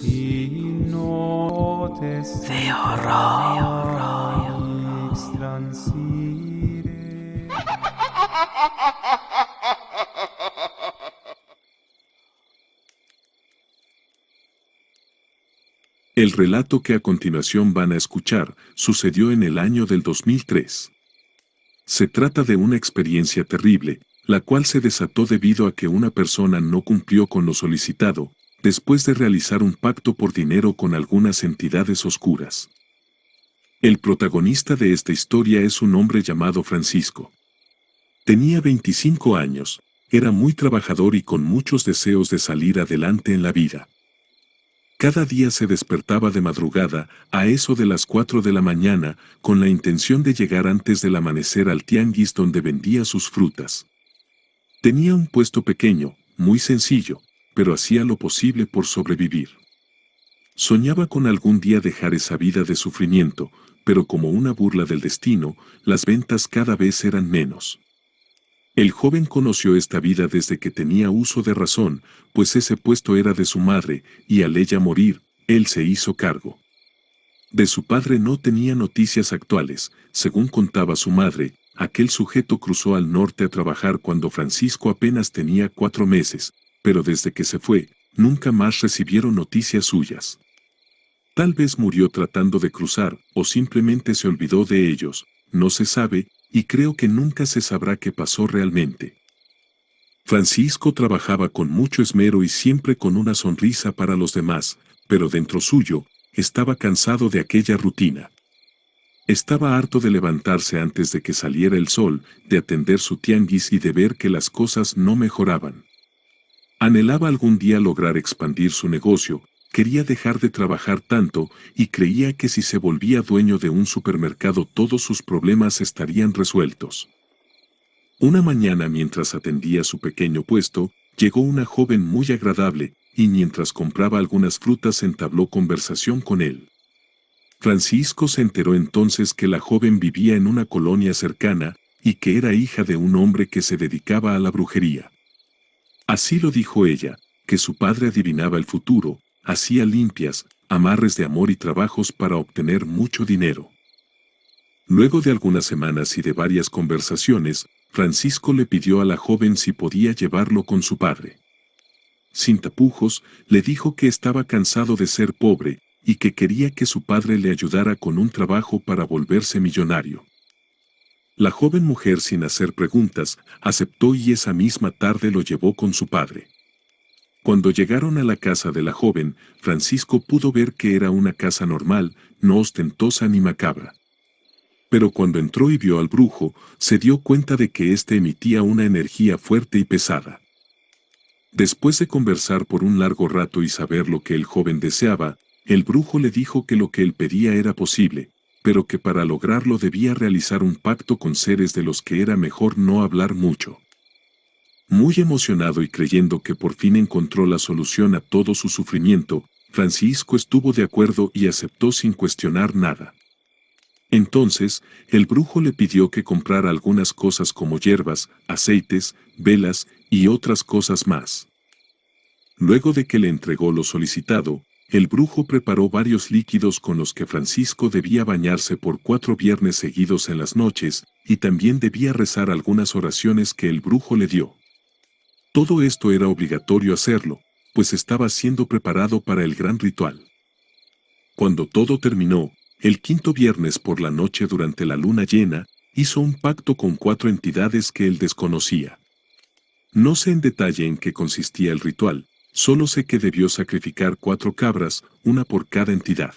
Si notes de horror extransire. El relato que a continuación van a escuchar sucedió en el año del 2003. Se trata de una experiencia terrible, la cual se desató debido a que una persona no cumplió con lo solicitado, después de realizar un pacto por dinero con algunas entidades oscuras. El protagonista de esta historia es un hombre llamado Francisco. Tenía 25 años, era muy trabajador y con muchos deseos de salir adelante en la vida. Cada día se despertaba de madrugada, a eso de las 4 de la mañana, con la intención de llegar antes del amanecer al tianguis donde vendía sus frutas. Tenía un puesto pequeño, muy sencillo, pero hacía lo posible por sobrevivir. Soñaba con algún día dejar esa vida de sufrimiento, pero como una burla del destino, las ventas cada vez eran menos. El joven conoció esta vida desde que tenía uso de razón, pues ese puesto era de su madre, y al ella morir, él se hizo cargo. De su padre no tenía noticias actuales, según contaba su madre, aquel sujeto cruzó al norte a trabajar cuando Francisco apenas tenía 4 meses, pero desde que se fue, nunca más recibieron noticias suyas. Tal vez murió tratando de cruzar, o simplemente se olvidó de ellos, no se sabe, y creo que nunca se sabrá qué pasó realmente. Francisco trabajaba con mucho esmero y siempre con una sonrisa para los demás, pero dentro suyo, estaba cansado de aquella rutina. Estaba harto de levantarse antes de que saliera el sol, de atender su tianguis y de ver que las cosas no mejoraban. Anhelaba algún día lograr expandir su negocio, quería dejar de trabajar tanto y creía que si se volvía dueño de un supermercado todos sus problemas estarían resueltos. Una mañana mientras atendía su pequeño puesto, llegó una joven muy agradable, y mientras compraba algunas frutas entabló conversación con él. Francisco se enteró entonces que la joven vivía en una colonia cercana, y que era hija de un hombre que se dedicaba a la brujería. Así lo dijo ella, que su padre adivinaba el futuro, hacía limpias, amarres de amor y trabajos para obtener mucho dinero. Luego de algunas semanas y de varias conversaciones, Francisco le pidió a la joven si podía llevarlo con su padre. Sin tapujos, le dijo que estaba cansado de ser pobre, y que quería que su padre le ayudara con un trabajo para volverse millonario. La joven mujer, sin hacer preguntas, aceptó y esa misma tarde lo llevó con su padre. Cuando llegaron a la casa de la joven, Francisco pudo ver que era una casa normal, no ostentosa ni macabra. Pero cuando entró y vio al brujo, se dio cuenta de que éste emitía una energía fuerte y pesada. Después de conversar por un largo rato y saber lo que el joven deseaba, el brujo le dijo que lo que él pedía era posible, pero que para lograrlo debía realizar un pacto con seres de los que era mejor no hablar mucho. Muy emocionado y creyendo que por fin encontró la solución a todo su sufrimiento, Francisco estuvo de acuerdo y aceptó sin cuestionar nada. Entonces, el brujo le pidió que comprara algunas cosas como hierbas, aceites, velas y otras cosas más. Luego de que le entregó lo solicitado, el brujo preparó varios líquidos con los que Francisco debía bañarse por 4 viernes seguidos en las noches, y también debía rezar algunas oraciones que el brujo le dio. Todo esto era obligatorio hacerlo, pues estaba siendo preparado para el gran ritual. Cuando todo terminó, el 5.º viernes por la noche durante la luna llena, hizo un pacto con 4 entidades que él desconocía. No sé en detalle en qué consistía el ritual, solo sé que debió sacrificar 4 cabras, una por cada entidad.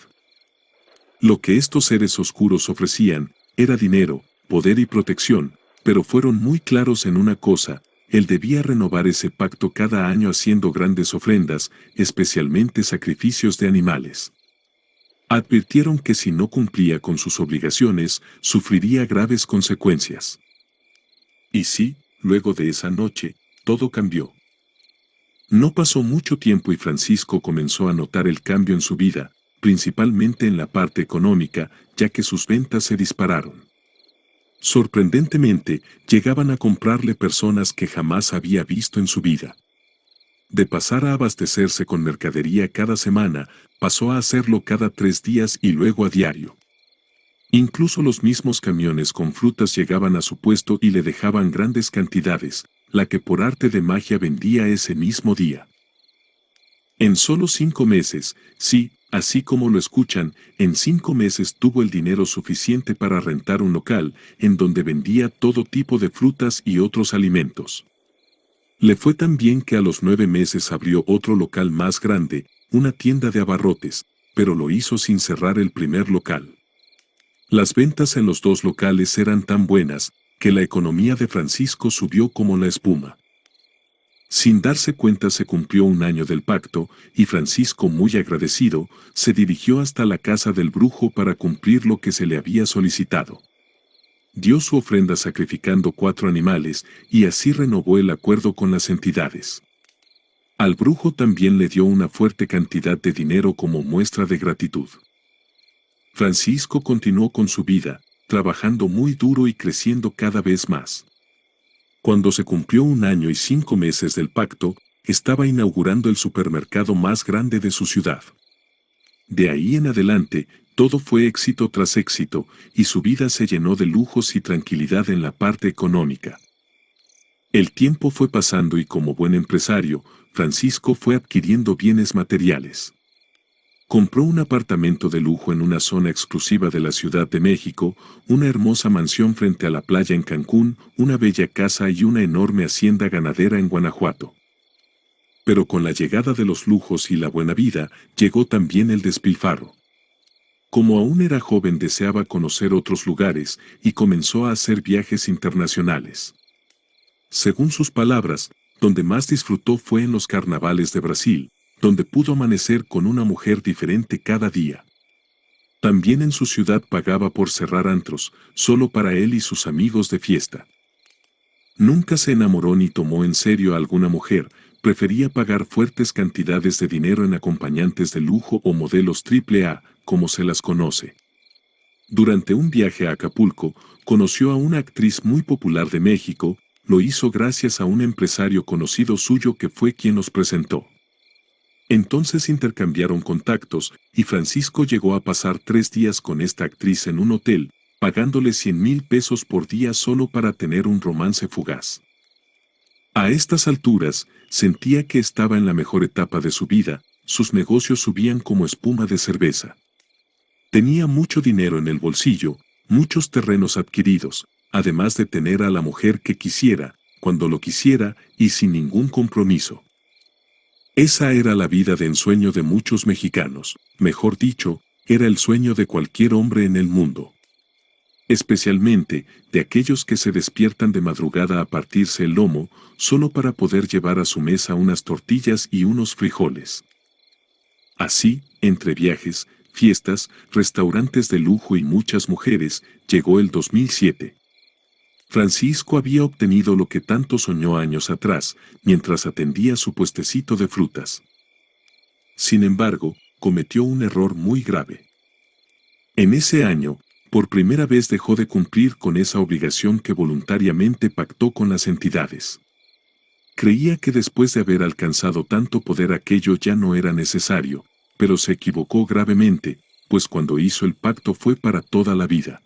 Lo que estos seres oscuros ofrecían, era dinero, poder y protección, pero fueron muy claros en una cosa: él debía renovar ese pacto cada año haciendo grandes ofrendas, especialmente sacrificios de animales. Advirtieron que si no cumplía con sus obligaciones, sufriría graves consecuencias. Y sí, luego de esa noche, todo cambió. No pasó mucho tiempo y Francisco comenzó a notar el cambio en su vida, principalmente en la parte económica, ya que sus ventas se dispararon. Sorprendentemente, llegaban a comprarle personas que jamás había visto en su vida. De pasar a abastecerse con mercadería cada semana, pasó a hacerlo cada 3 días y luego a diario. Incluso los mismos camiones con frutas llegaban a su puesto y le dejaban grandes cantidades, la que por arte de magia vendía ese mismo día. En solo 5 meses, sí, así como lo escuchan, en 5 meses tuvo el dinero suficiente para rentar un local, en donde vendía todo tipo de frutas y otros alimentos. Le fue tan bien que a los 9 meses abrió otro local más grande, una tienda de abarrotes, pero lo hizo sin cerrar el primer local. Las ventas en los 2 locales eran tan buenas, que la economía de Francisco subió como la espuma. Sin darse cuenta se cumplió 1 año del pacto, y Francisco, muy agradecido, se dirigió hasta la casa del brujo para cumplir lo que se le había solicitado. Dio su ofrenda sacrificando 4 animales, y así renovó el acuerdo con las entidades. Al brujo también le dio una fuerte cantidad de dinero como muestra de gratitud. Francisco continuó con su vida, trabajando muy duro y creciendo cada vez más. Cuando se cumplió 1 año y 5 meses del pacto, estaba inaugurando el supermercado más grande de su ciudad. De ahí en adelante, todo fue éxito tras éxito, y su vida se llenó de lujos y tranquilidad en la parte económica. El tiempo fue pasando y como buen empresario, Francisco fue adquiriendo bienes materiales. Compró un apartamento de lujo en una zona exclusiva de la Ciudad de México, una hermosa mansión frente a la playa en Cancún, una bella casa y una enorme hacienda ganadera en Guanajuato. Pero con la llegada de los lujos y la buena vida, llegó también el despilfarro. Como aún era joven deseaba conocer otros lugares y comenzó a hacer viajes internacionales. Según sus palabras, donde más disfrutó fue en los carnavales de Brasil, donde pudo amanecer con una mujer diferente cada día. También en su ciudad pagaba por cerrar antros, solo para él y sus amigos de fiesta. Nunca se enamoró ni tomó en serio a alguna mujer, prefería pagar fuertes cantidades de dinero en acompañantes de lujo o modelos AAA, como se las conoce. Durante un viaje a Acapulco, conoció a una actriz muy popular de México, lo hizo gracias a un empresario conocido suyo que fue quien los presentó. Entonces intercambiaron contactos, y Francisco llegó a pasar 3 días con esta actriz en un hotel, pagándole 100,000 pesos por día solo para tener un romance fugaz. A estas alturas, sentía que estaba en la mejor etapa de su vida, sus negocios subían como espuma de cerveza. Tenía mucho dinero en el bolsillo, muchos terrenos adquiridos, además de tener a la mujer que quisiera, cuando lo quisiera y sin ningún compromiso. Esa era la vida de ensueño de muchos mexicanos, mejor dicho, era el sueño de cualquier hombre en el mundo. Especialmente de aquellos que se despiertan de madrugada a partirse el lomo, solo para poder llevar a su mesa unas tortillas y unos frijoles. Así, entre viajes, fiestas, restaurantes de lujo y muchas mujeres, llegó el 2007. Francisco había obtenido lo que tanto soñó años atrás, mientras atendía su puestecito de frutas. Sin embargo, cometió un error muy grave. En ese año, por primera vez dejó de cumplir con esa obligación que voluntariamente pactó con las entidades. Creía que después de haber alcanzado tanto poder aquello ya no era necesario, pero se equivocó gravemente, pues cuando hizo el pacto fue para toda la vida.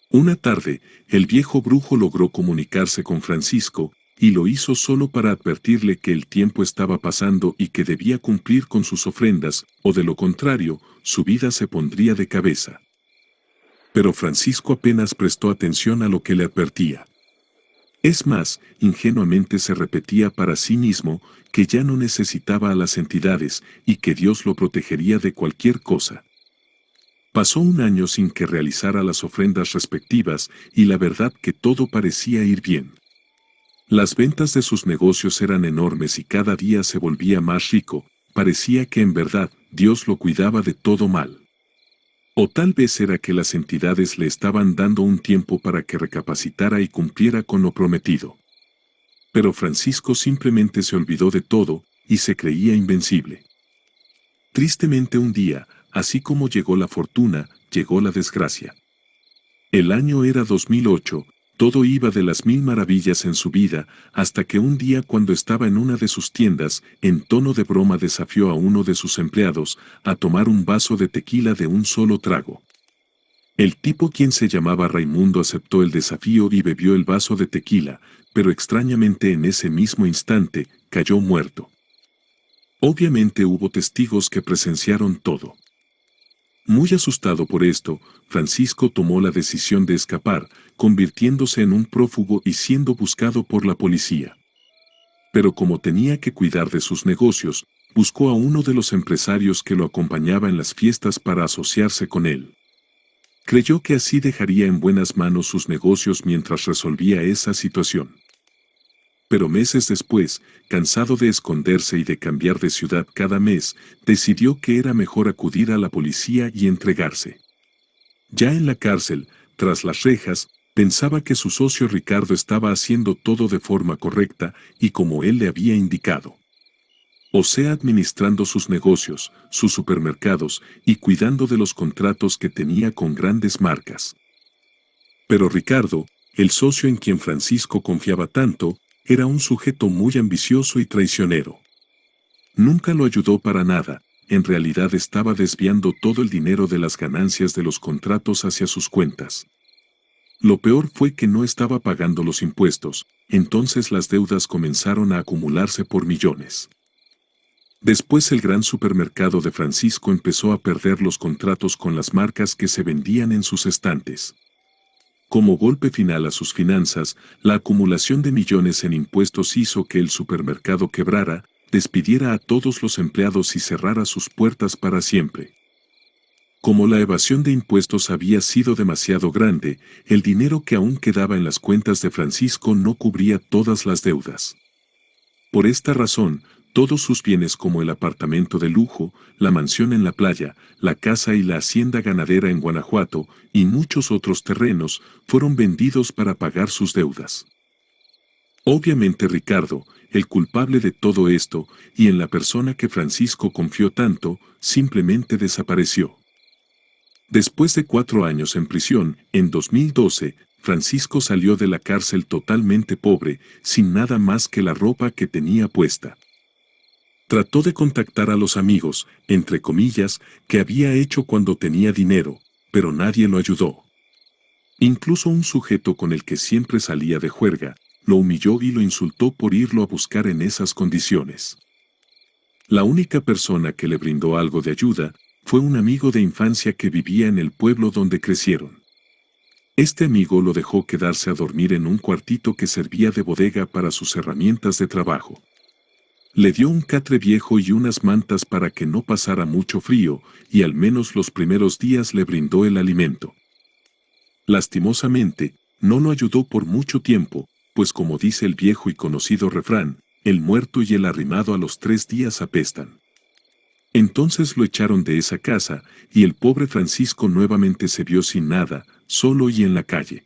Una tarde, el viejo brujo logró comunicarse con Francisco, y lo hizo solo para advertirle que el tiempo estaba pasando y que debía cumplir con sus ofrendas, o de lo contrario, su vida se pondría de cabeza. Pero Francisco apenas prestó atención a lo que le advertía. Es más, ingenuamente se repetía para sí mismo que ya no necesitaba a las entidades y que Dios lo protegería de cualquier cosa. Pasó 1 año sin que realizara las ofrendas respectivas y la verdad que todo parecía ir bien. Las ventas de sus negocios eran enormes y cada día se volvía más rico, parecía que en verdad Dios lo cuidaba de todo mal. O tal vez era que las entidades le estaban dando un tiempo para que recapacitara y cumpliera con lo prometido. Pero Francisco simplemente se olvidó de todo y se creía invencible. Tristemente un día, así como llegó la fortuna, llegó la desgracia. El año era 2008, Todo iba de las mil maravillas en su vida, hasta que un día cuando estaba en una de sus tiendas, en tono de broma desafió a uno de sus empleados a tomar un vaso de tequila de un solo trago. El tipo, quien se llamaba Raimundo, aceptó el desafío y bebió el vaso de tequila, pero extrañamente en ese mismo instante cayó muerto. Obviamente hubo testigos que presenciaron todo. Muy asustado por esto, Francisco tomó la decisión de escapar, convirtiéndose en un prófugo y siendo buscado por la policía. Pero como tenía que cuidar de sus negocios, buscó a uno de los empresarios que lo acompañaba en las fiestas para asociarse con él. Creyó que así dejaría en buenas manos sus negocios mientras resolvía esa situación. Pero meses después, cansado de esconderse y de cambiar de ciudad cada mes, decidió que era mejor acudir a la policía y entregarse. Ya en la cárcel, tras las rejas, pensaba que su socio Ricardo estaba haciendo todo de forma correcta y como él le había indicado. O sea, administrando sus negocios, sus supermercados y cuidando de los contratos que tenía con grandes marcas. Pero Ricardo, el socio en quien Francisco confiaba tanto, era un sujeto muy ambicioso y traicionero. Nunca lo ayudó para nada, en realidad estaba desviando todo el dinero de las ganancias de los contratos hacia sus cuentas. Lo peor fue que no estaba pagando los impuestos, entonces las deudas comenzaron a acumularse por millones. Después el gran supermercado de Francisco empezó a perder los contratos con las marcas que se vendían en sus estantes. Como golpe final a sus finanzas, la acumulación de millones en impuestos hizo que el supermercado quebrara, despidiera a todos los empleados y cerrara sus puertas para siempre. Como la evasión de impuestos había sido demasiado grande, el dinero que aún quedaba en las cuentas de Francisco no cubría todas las deudas. Por esta razón, todos sus bienes como el apartamento de lujo, la mansión en la playa, la casa y la hacienda ganadera en Guanajuato, y muchos otros terrenos, fueron vendidos para pagar sus deudas. Obviamente Ricardo, el culpable de todo esto, y en la persona que Francisco confió tanto, simplemente desapareció. Después de 4 años en prisión, en 2012, Francisco salió de la cárcel totalmente pobre, sin nada más que la ropa que tenía puesta. Trató de contactar a los amigos, entre comillas, que había hecho cuando tenía dinero, pero nadie lo ayudó. Incluso un sujeto con el que siempre salía de juerga, lo humilló y lo insultó por irlo a buscar en esas condiciones. La única persona que le brindó algo de ayuda fue un amigo de infancia que vivía en el pueblo donde crecieron. Este amigo lo dejó quedarse a dormir en un cuartito que servía de bodega para sus herramientas de trabajo. Le dio un catre viejo y unas mantas para que no pasara mucho frío, y al menos los primeros días le brindó el alimento. Lastimosamente, no lo ayudó por mucho tiempo, pues como dice el viejo y conocido refrán, el muerto y el arrimado a los 3 días apestan. Entonces lo echaron de esa casa, y el pobre Francisco nuevamente se vio sin nada, solo y en la calle.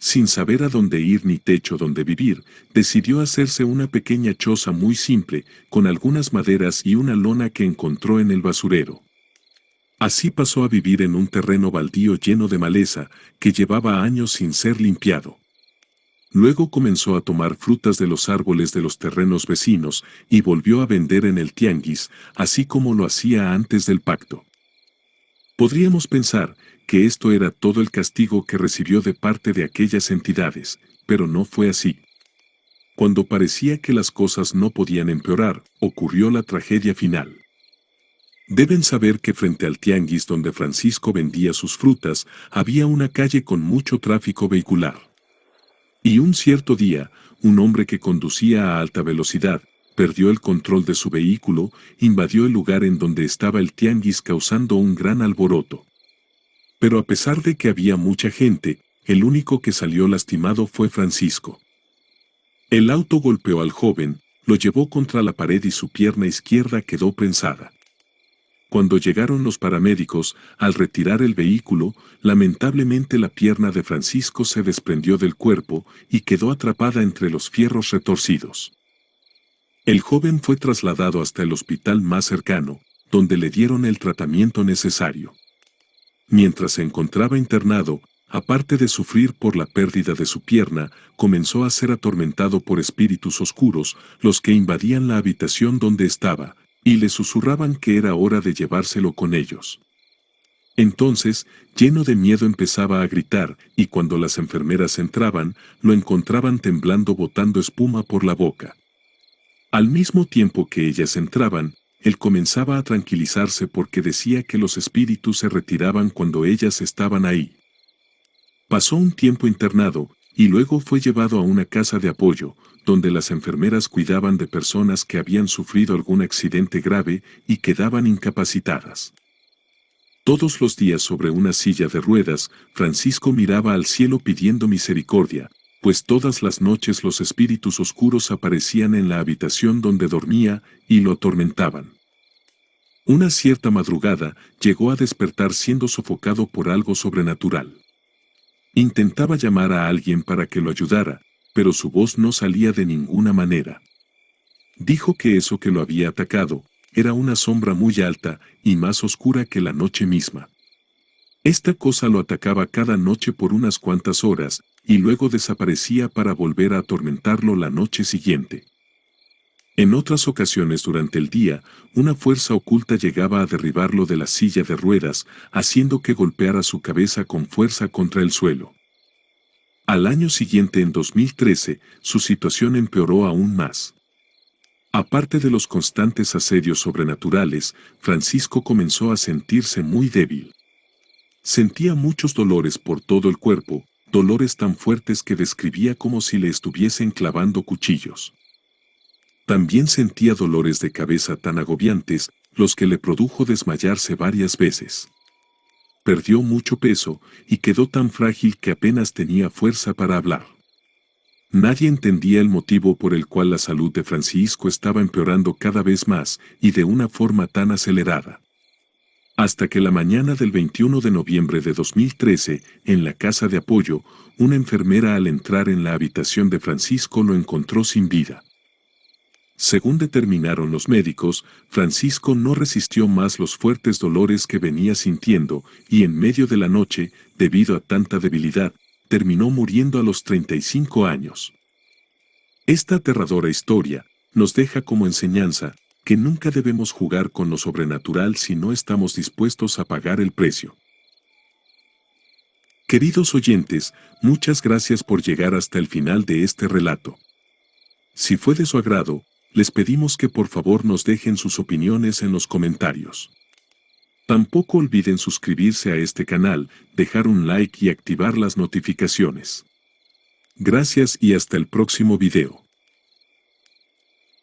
Sin saber a dónde ir ni techo donde vivir, decidió hacerse una pequeña choza muy simple, con algunas maderas y una lona que encontró en el basurero. Así pasó a vivir en un terreno baldío lleno de maleza, que llevaba años sin ser limpiado. Luego comenzó a tomar frutas de los árboles de los terrenos vecinos y volvió a vender en el tianguis, así como lo hacía antes del pacto. Podríamos pensar que esto era todo el castigo que recibió de parte de aquellas entidades, pero no fue así. Cuando parecía que las cosas no podían empeorar, ocurrió la tragedia final. Deben saber que frente al tianguis donde Francisco vendía sus frutas, había una calle con mucho tráfico vehicular. Y un cierto día, un hombre que conducía a alta velocidad, perdió el control de su vehículo, invadió el lugar en donde estaba el tianguis causando un gran alboroto. Pero a pesar de que había mucha gente, el único que salió lastimado fue Francisco. El auto golpeó al joven, lo llevó contra la pared y su pierna izquierda quedó prensada. Cuando llegaron los paramédicos, al retirar el vehículo, lamentablemente la pierna de Francisco se desprendió del cuerpo y quedó atrapada entre los fierros retorcidos. El joven fue trasladado hasta el hospital más cercano, donde le dieron el tratamiento necesario. Mientras se encontraba internado, aparte de sufrir por la pérdida de su pierna, comenzó a ser atormentado por espíritus oscuros, los que invadían la habitación donde estaba, y le susurraban que era hora de llevárselo con ellos. Entonces, lleno de miedo empezaba a gritar, y cuando las enfermeras entraban, lo encontraban temblando botando espuma por la boca. Al mismo tiempo que ellas entraban, él comenzaba a tranquilizarse porque decía que los espíritus se retiraban cuando ellas estaban ahí. Pasó un tiempo internado, y luego fue llevado a una casa de apoyo, donde las enfermeras cuidaban de personas que habían sufrido algún accidente grave y quedaban incapacitadas. Todos los días sobre una silla de ruedas, Francisco miraba al cielo pidiendo misericordia, pues todas las noches los espíritus oscuros aparecían en la habitación donde dormía y lo atormentaban. Una cierta madrugada, llegó a despertar siendo sofocado por algo sobrenatural. Intentaba llamar a alguien para que lo ayudara, pero su voz no salía de ninguna manera. Dijo que eso que lo había atacado era una sombra muy alta y más oscura que la noche misma. Esta cosa lo atacaba cada noche por unas cuantas horas, y luego desaparecía para volver a atormentarlo la noche siguiente. En otras ocasiones durante el día, una fuerza oculta llegaba a derribarlo de la silla de ruedas, haciendo que golpeara su cabeza con fuerza contra el suelo. Al año siguiente, en 2013, su situación empeoró aún más. Aparte de los constantes asedios sobrenaturales, Francisco comenzó a sentirse muy débil. Sentía muchos dolores por todo el cuerpo, dolores tan fuertes que describía como si le estuviesen clavando cuchillos. También sentía dolores de cabeza tan agobiantes, los que le produjo desmayarse varias veces. Perdió mucho peso y quedó tan frágil que apenas tenía fuerza para hablar. Nadie entendía el motivo por el cual la salud de Francisco estaba empeorando cada vez más y de una forma tan acelerada. Hasta que la mañana del 21 de noviembre de 2013, en la casa de apoyo, una enfermera al entrar en la habitación de Francisco lo encontró sin vida. Según determinaron los médicos, Francisco no resistió más los fuertes dolores que venía sintiendo y en medio de la noche, debido a tanta debilidad, terminó muriendo a los 35 años. Esta aterradora historia nos deja como enseñanza que nunca debemos jugar con lo sobrenatural si no estamos dispuestos a pagar el precio. Queridos oyentes, muchas gracias por llegar hasta el final de este relato. Si fue de su agrado, les pedimos que por favor nos dejen sus opiniones en los comentarios. Tampoco olviden suscribirse a este canal, dejar un like y activar las notificaciones. Gracias y hasta el próximo video.